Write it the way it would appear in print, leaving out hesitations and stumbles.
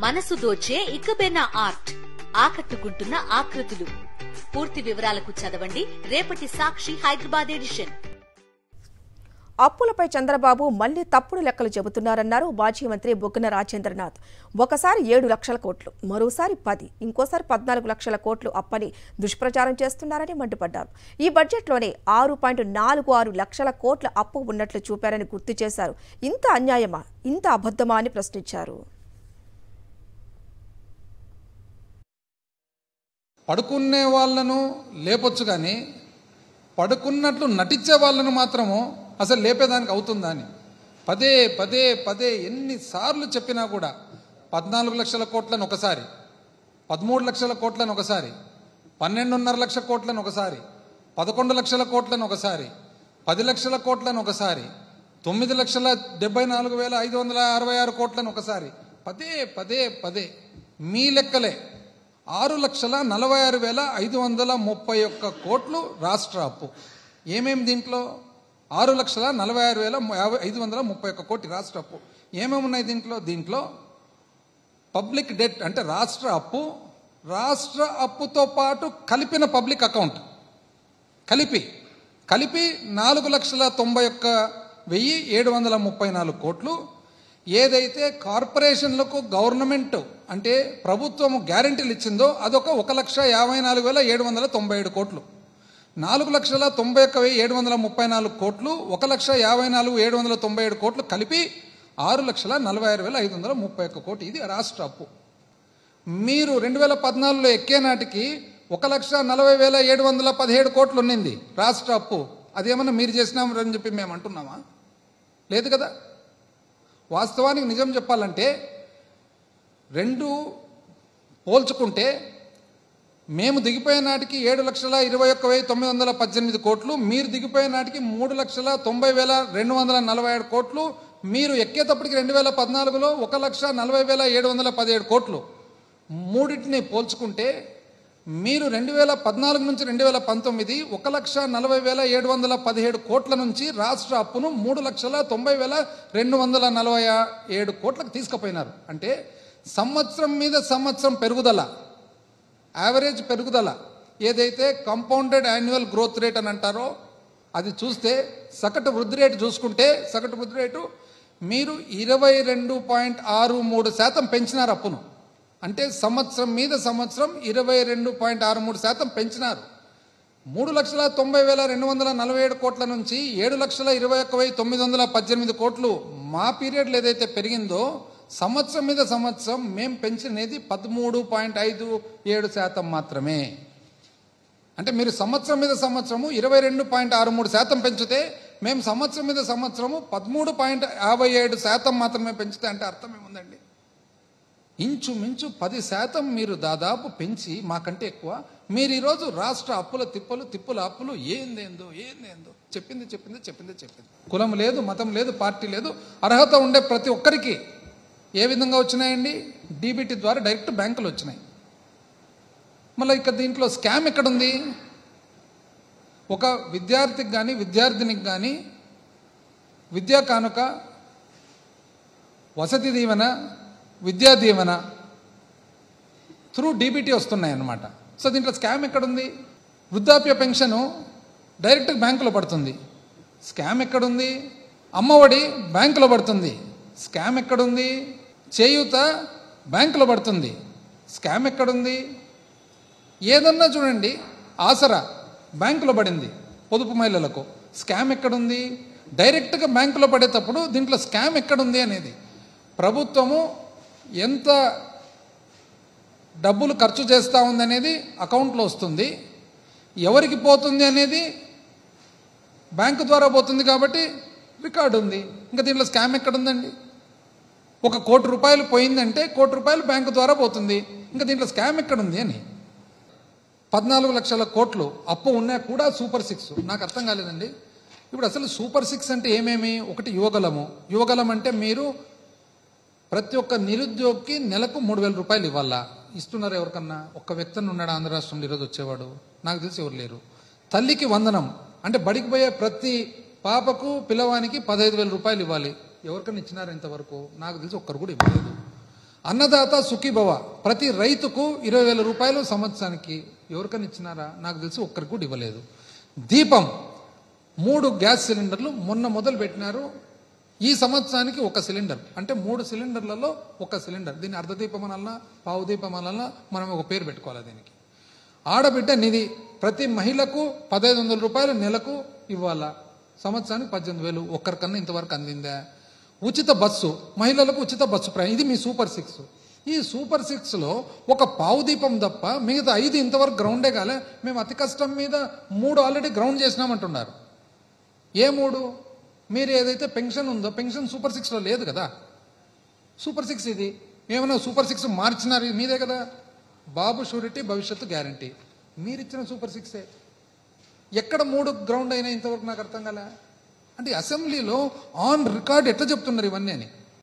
మనసు దోచే ఇకబేనా ఆర్ట్, ఆకట్టుకుంటున్న ఆకృతులు. పూర్తి వివరాలకు చదవండి రేపటి సాక్షి హైదరాబాద్ ఎడిషన్. అప్పులపై చంద్రబాబు మళ్లీ తప్పుడు లెక్కలు చెబుతున్నారన్నారు మాజీ మంత్రి బుగ్గన రాజేంద్రనాథ్. ఒకసారి 7 లక్షల కోట్లు, మరోసారి 10, ఇంకోసారి 14 లక్షల కోట్లు అప్పని దుష్ప్రచారం చేస్తున్నారని మండిపడ్డారు. ఈ బడ్జెట్లోనే 6.46 లక్షల కోట్ల అప్పు ఉన్నట్లు చూపారని గుర్తు చేశారు. ఇంత అన్యాయమా, ఇంత అబద్ధమా అని ప్రశ్నించారు. పడుకునే వాళ్ళను లేపొచ్చు కానీ పడుకున్నట్లు నటించే వాళ్ళను మాత్రము అసలు లేపేదానికి అవుతుందా అని పదే పదే పదే ఎన్నిసార్లు చెప్పినా కూడా 14 లక్షల కోట్లను ఒకసారి, 13 లక్షల కోట్లను ఒకసారి, 12.5 లక్షల కోట్లను ఒకసారి, 11 లక్షల కోట్లను ఒకసారి, 10 లక్షల కోట్లను ఒకసారి, 9,74,566 కోట్లను ఒకసారి, పదే పదే పదే మీ లెక్కలే 6,46,531 కోట్లు రాష్ట్ర అప్పు. ఏమేమి దీంట్లో 6,46,531 కోటి రాష్ట్ర అప్పు ఏమేమి ఉన్నాయి దీంట్లో పబ్లిక్ డెట్ అంటే రాష్ట్ర అప్పుతో పాటు కలిపిన పబ్లిక్ అకౌంట్ కలిపి 4,91,734 కోట్లు. ఏదైతే కార్పొరేషన్లకు గవర్నమెంట్ అంటే ప్రభుత్వం గ్యారెంటీలు ఇచ్చిందో అదొక 1,54,797 కోట్లు. 4,91,734 కోట్లు, 1,54,797 కోట్లు కలిపి 6,46,531 కోట్లు. ఇది రాష్ట్ర అప్పు. మీరు 2014లో ఎక్కే నాటికి 1,40,717 కోట్లు ఉన్నింది రాష్ట్ర అప్పు. అదేమన్నా మీరు చేసినామని చెప్పి మేము అంటున్నామా? లేదు కదా. వాస్తవానికి నిజం చెప్పాలంటే రెండు పోల్చుకుంటే మేము దిగిపోయే నాటికి 7,21,918 కోట్లు, మీరు దిగిపోయే నాటికి 3,90,247 కోట్లు, మీరు ఎక్కేటప్పటికి 2014లో 1,40,717 కోట్లు. మూడింటిని పోల్చుకుంటే మీరు 2014 నుంచి 2019 1,40,717 కోట్ల నుంచి రాష్ట్ర అప్పును 3,90,247 కోట్లకు తీసుకుపోయినారు. అంటే సంవత్సరం మీద సంవత్సరం పెరుగుదల, యావరేజ్ పెరుగుదల ఏదైతే కంపౌండెడ్ యాన్యువల్ గ్రోత్ రేట్ అని అంటారో అది చూస్తే సగటు వృద్ధి రేటు చూసుకుంటే సగటు వృద్ధి రేటు మీరు 22.63% పెంచినారు అప్పును. అంటే సంవత్సరం మీద సంవత్సరం 22.63% పెంచినారు. 3,90,247 కోట్ల నుంచి 7,21,918 కోట్లు మా పీరియడ్లో ఏదైతే పెరిగిందో సంవత్సరం మీద సంవత్సరం మేము పెంచినది 13.57% మాత్రమే. అంటే మీరు సంవత్సరం మీద సంవత్సరము 22.63% పెంచితే మేము సంవత్సరం మీద సంవత్సరము 13.57% మాత్రమే పెంచితే అంటే అర్థం ఏముందండి? ఇంచుమించు 10% మీరు దాదాపు పెంచి మాకంటే ఎక్కువ మీరు ఈరోజు రాష్ట్ర అప్పుల తిప్పుల అప్పులు ఏందేందో చెప్పింది. కులం లేదు, మతం లేదు, పార్టీ లేదు, అర్హత ఉండే ప్రతి ఒక్కరికి ఏ విధంగా వచ్చినాయండి? డీబీటీ ద్వారా డైరెక్ట్ బ్యాంకులు వచ్చినాయి. మళ్ళీ ఇక్కడ దీంట్లో స్కామ్ ఎక్కడుంది? ఒక విద్యార్థికి కానీ విద్యార్థినికి కానీ విద్యా కానుక, Vasathi Deevena, Vidya Deevena through DBT వస్తున్నాయన్నమాట. So దీంట్లో స్కామ్ ఎక్కడుంది? వృద్ధాప్య పెన్షను డైరెక్ట్ బ్యాంకులో పడుతుంది, స్కామ్ ఎక్కడుంది? అమ్మఒడి బ్యాంకులో పడుతుంది, స్కామ్ ఎక్కడుంది? చేయూత బ్యాంకులో పడుతుంది, స్కామ్ ఎక్కడుంది? ఏదన్నా చూడండి, ఆసరా బ్యాంకులో పడింది పొదుపు మహిళలకు, స్కామ్ ఎక్కడుంది? డైరెక్ట్గా బ్యాంకులో పడేటప్పుడు దీంట్లో స్కామ్ ఎక్కడుంది అనేది ప్రభుత్వము ఎంత డబ్బులు ఖర్చు చేస్తూ ఉంది అనేది అకౌంట్లో వస్తుంది, ఎవరికి పోతుంది అనేది బ్యాంకు ద్వారా పోతుంది కాబట్టి రికార్డు ఉంది. ఇంకా దీంట్లో స్కామ్ ఎక్కడుందండి? 1 కోటి రూపాయలు పోయిందంటే 1 కోటి రూపాయలు బ్యాంకు ద్వారా పోతుంది, ఇంకా దీంట్లో స్కామ్ ఎక్కడుంది అని. 14 లక్షల కోట్లు అప్పు ఉన్నా కూడా సూపర్ 6 నాకు అర్థం కాలేదండి. ఇప్పుడు అసలు సూపర్ 6 అంటే ఏమేమి? ఒకటి యువగలం అంటే మీరు ప్రతి ఒక్క నిరుద్యోగికి నెలకు 3,000 రూపాయలు ఇవ్వాలా? ఇస్తున్నారు ఎవరికన్నా? ఒక్క వ్యక్తిని ఉన్నాడు ఆంధ్ర రాష్ట్రంలో ఈరోజు వచ్చేవాడు? నాకు తెలిసి ఎవరు లేరు. తల్లికి వందనం అంటే బడికి పోయే ప్రతి పాపకు పిల్లవానికి 15,000 రూపాయలు ఇవ్వాలి. ఎవరికన్నా ఇచ్చినారు ఇంతవరకు? నాకు తెలిసి ఒక్కరు కూడా ఇవ్వలేదు. అన్నదాత సుఖీభవ, ప్రతి రైతుకు 20,000 రూపాయలు సంవత్సరానికి. ఎవరికైనా ఇచ్చినారా? నాకు తెలిసి ఒక్కరికి కూడా ఇవ్వలేదు. దీపం 3 గ్యాస్ సిలిండర్లు మొన్న మొదలు పెట్టినారు. ఈ సంవత్సరానికి 1 సిలిండర్, అంటే 3 సిలిండర్లలో 1 సిలిండర్. దీన్ని అర్ధదీపం అనాలన్నా పావు దీపం అనాలన్నా మనం ఒక పేరు పెట్టుకోవాలి దీనికి. ఆడబిడ్డ నిధి ప్రతి మహిళకు 1,500 రూపాయలు నెలకు ఇవ్వాలా, సంవత్సరానికి 18,000. ఒక్కరికన్నా ఇంతవరకు అందిందా? ఉచిత బస్సు, మహిళలకు ఉచిత బస్సు ప్రయాణం, ఇది మీ సూపర్ 6. ఈ సూపర్ 6లో ఒక పావు దీపం తప్ప మిగతా 5 ఇంతవరకు గ్రౌండే కాలే. మేము అతి కష్టం మీద 3 ఆల్రెడీ గ్రౌండ్ చేసినామంటున్నారు. ఏ 3? మీరు ఏదైతే పెన్షన్ ఉందో పెన్షన్ సూపర్ 6లో లేదు కదా. సూపర్ 6 ఇది. ఏమైనా సూపర్ 6 మార్చినారు, మీదే కదా. బాబు షూరిటీ, భవిష్యత్తు గ్యారంటీ మీరిచ్చిన సూపర్ 6. ఎక్కడ 3 గ్రౌండ్ అయినా ఇంతవరకు నాకు అర్థం కాలే. అంటే అసెంబ్లీలో ఆన్ రికార్డ్ ఎట్లా చెప్తున్నారు ఇవన్నీ అని.